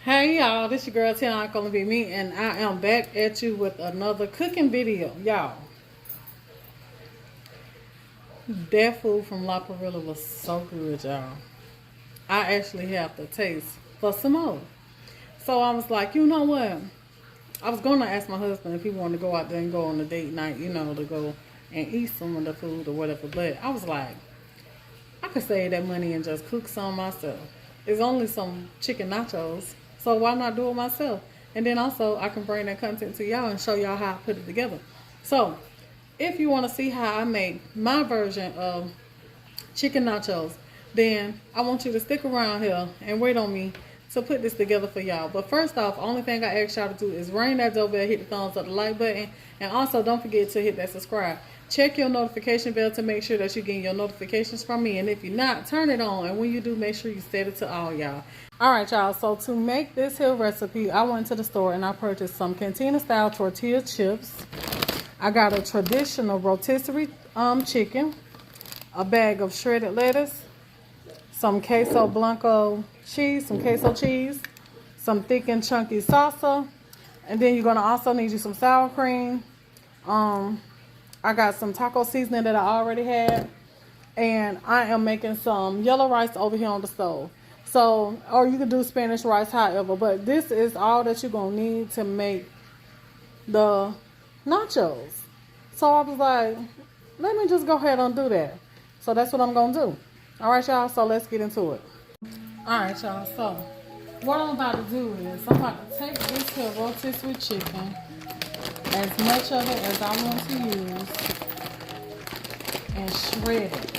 Hey y'all, this your girl Tiana gonna be me, and I am back at you with another cooking video. Y'all, that food from La Perilla was so good, y'all. I actually have the taste for some more. So I was like, you know what? I was gonna ask my husband if he wanted to go out there and go on a date night, to go and eat some of the food or whatever. But I was like, I could save that money and just cook some myself. It's only some chicken nachos, so why not do it myself? And then also, I can bring that content to y'all and show y'all how I put it together. So, if you want to see how I make my version of chicken nachos, then I want you to stick around here and wait on me to put this together for y'all. But first off, only thing I ask y'all to do is ring that doorbell, hit the thumbs up, the like button, and also don't forget to hit that subscribe. Check your notification bell to make sure that you're getting your notifications from me, and if you're not, turn it on, and when you do, make sure you set it to all, y'all. Alright, y'all, so to make this here recipe, I went to the store and I purchased some cantina style tortilla chips. I got a traditional rotisserie chicken, a bag of shredded lettuce, some queso blanco cheese, some queso cheese, some thick and chunky salsa, and then you're going to also need you some sour cream. I got some taco seasoning that I already had, and I am making some yellow rice over here on the stove. So, or you can do Spanish rice, however, but this is all that you're going to need to make the nachos. So I was like, let me just go ahead and do that. So that's what I'm going to do. All right, y'all, so let's get into it. All right, y'all, so what I'm about to do is I'm about to take this here rotisserie chicken, as much of it as I want to use, and shred it.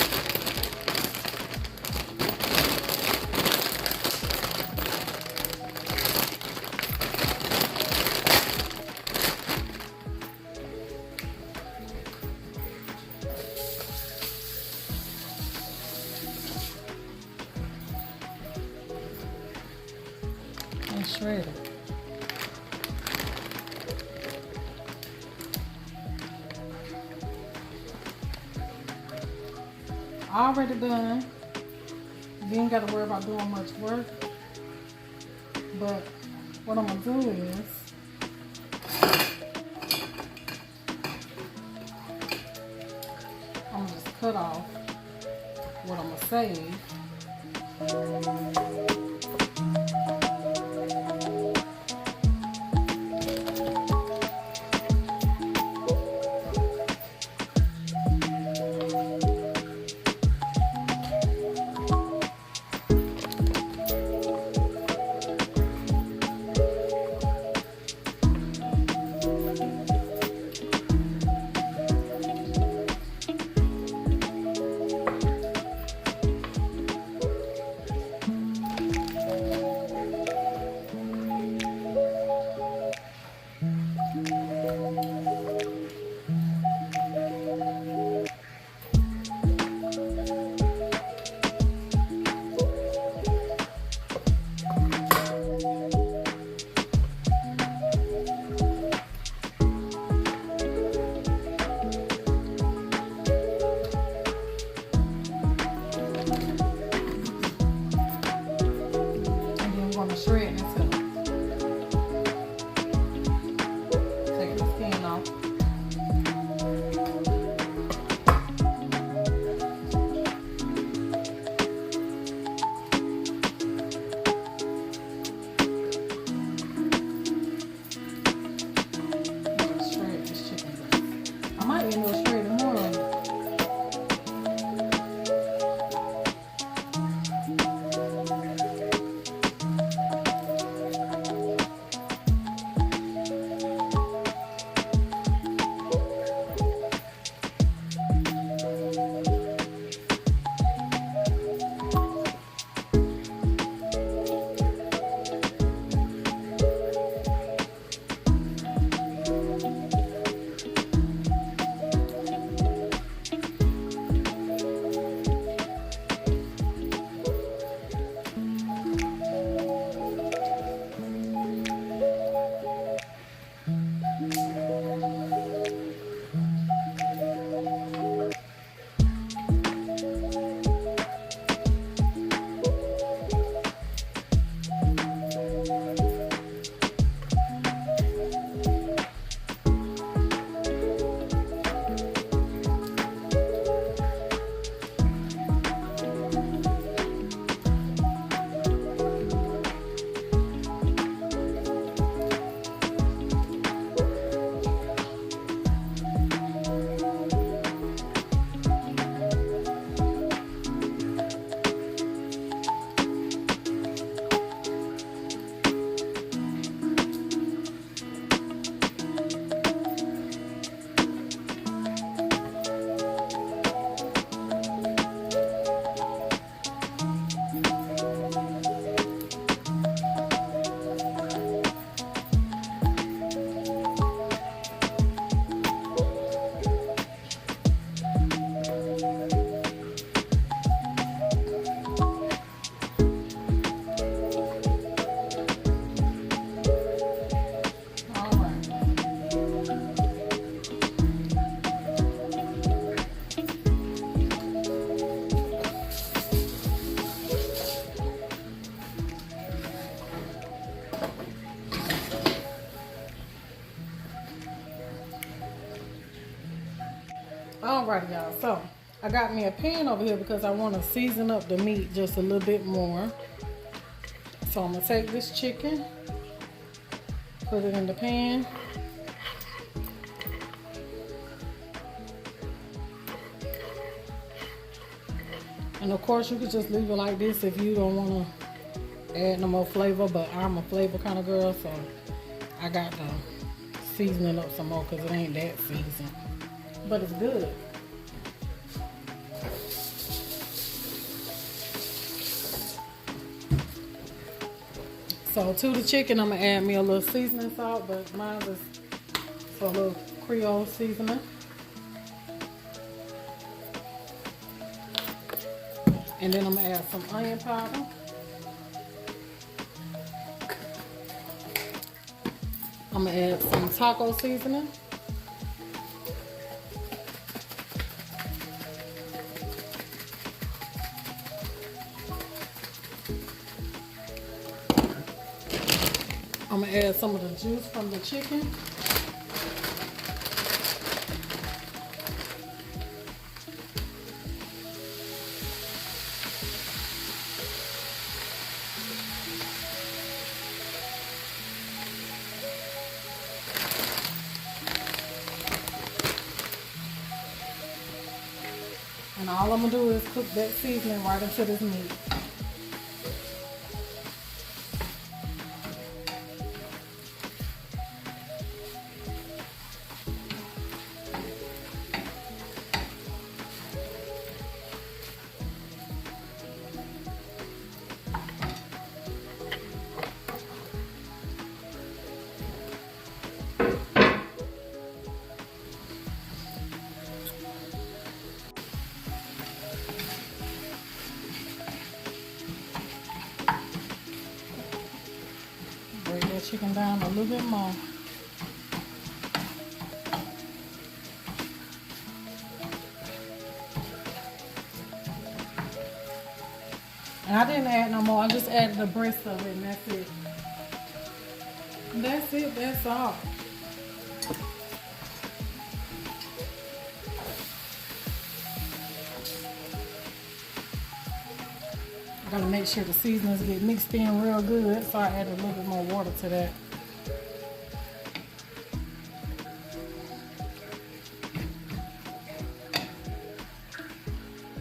Shred it. Already done. You ain't got to worry about doing much work. But what I'm gonna do is I'm gonna just cut off what I'm gonna save. Shred this up. Take the skin off. Shred this chicken up. I might end up shredding more of it. Alrighty, y'all. So I got me a pan over here because I want to season up the meat just a little bit more. So I'm gonna take this chicken, put it in the pan. And of course you could just leave it like this if you don't want to add no more flavor, but I'm a flavor kind of girl, so I got to season it up some more because it ain't that seasoned. But it's good. So to the chicken, I'm going to add me a little seasoning salt, but mine is for a little Creole seasoning. And then I'm going to add some onion powder. I'm going to add some taco seasoning. I'm going to add some of the juice from the chicken. And all I'm going to do is cook that seasoning right into this meat. Break that chicken down a little bit more. And I didn't add no more. I just added the breast of it and that's it. That's it. That's all. I gotta make sure the seasonings get mixed in real good, so I add a little bit more water to that.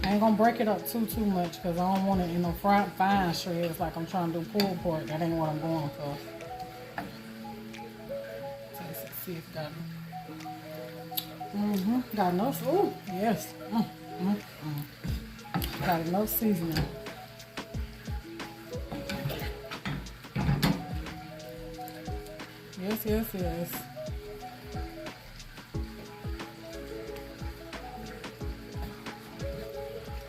I ain't gonna break it up too much because I don't want it in no fine shreds like I'm trying to do pulled pork. That ain't what I'm going for. Taste it, see if it got it. Got enough. Ooh, yes. Got enough seasoning. Yes, yes, yes.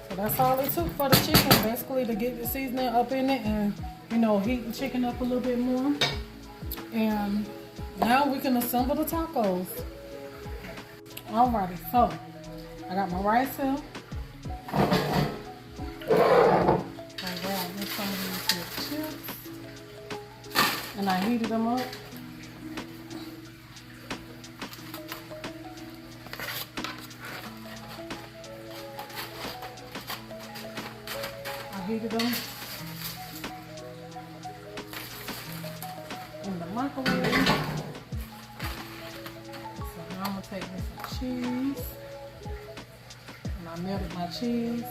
So that's all it took for the chicken, basically, to get the seasoning up in it and, you know, heat the chicken up a little bit more. And now we can assemble the tacos. Alrighty, so I got my rice here. I grabbed some of these chips and I heated them up. Heated them in the microwave. So now I'm gonna take me some cheese, and I melted my cheese.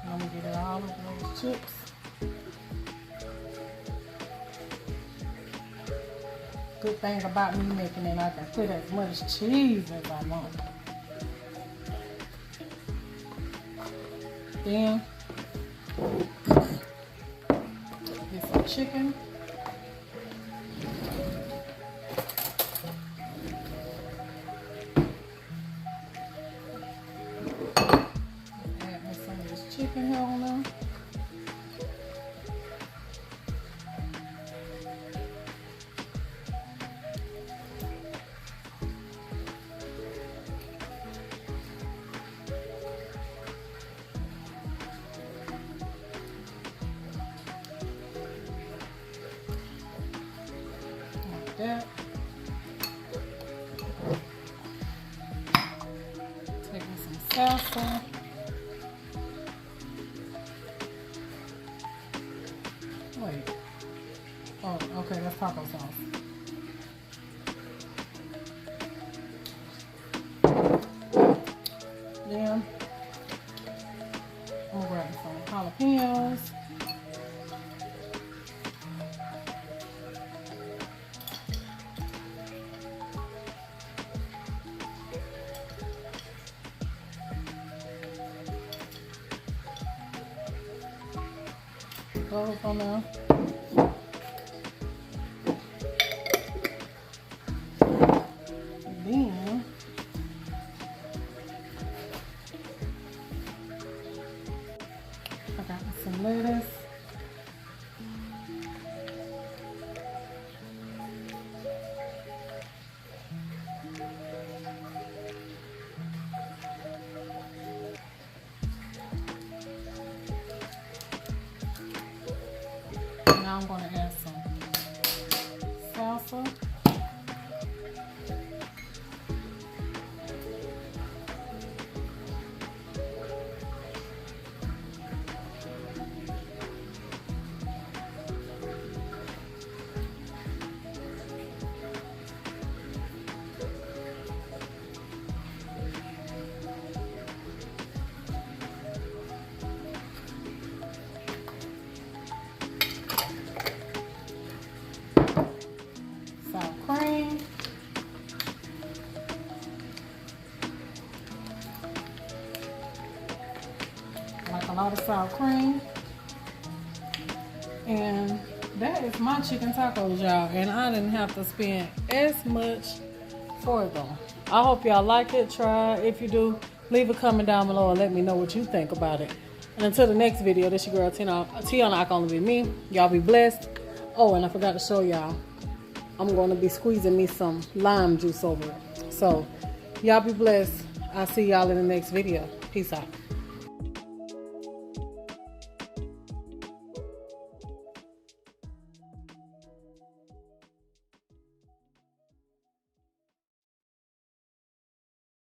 And I'm gonna get it all over those chips. Good thing about me making it, I can put as much cheese as I want. Then get some chicken. Add me some of this chicken here on there. That. salsa. Wait. Oh, okay, that's taco sauce. Then I'm gonna grab some jalapenos. Those on there. Then I got some lettuce. Now I'm going to add some salsa. Sour cream. Like a lot of sour cream. And that is my chicken tacos, y'all. And I didn't have to spend as much for them. I hope y'all like it. Try it. If you do, leave a comment down below and let me know what you think about it. And until the next video, this your girl Tiana. I can only be me. Y'all be blessed. Oh, and I forgot to show y'all. I'm going to be squeezing me some lime juice over it. So, y'all be blessed. I'll see y'all in the next video. Peace out.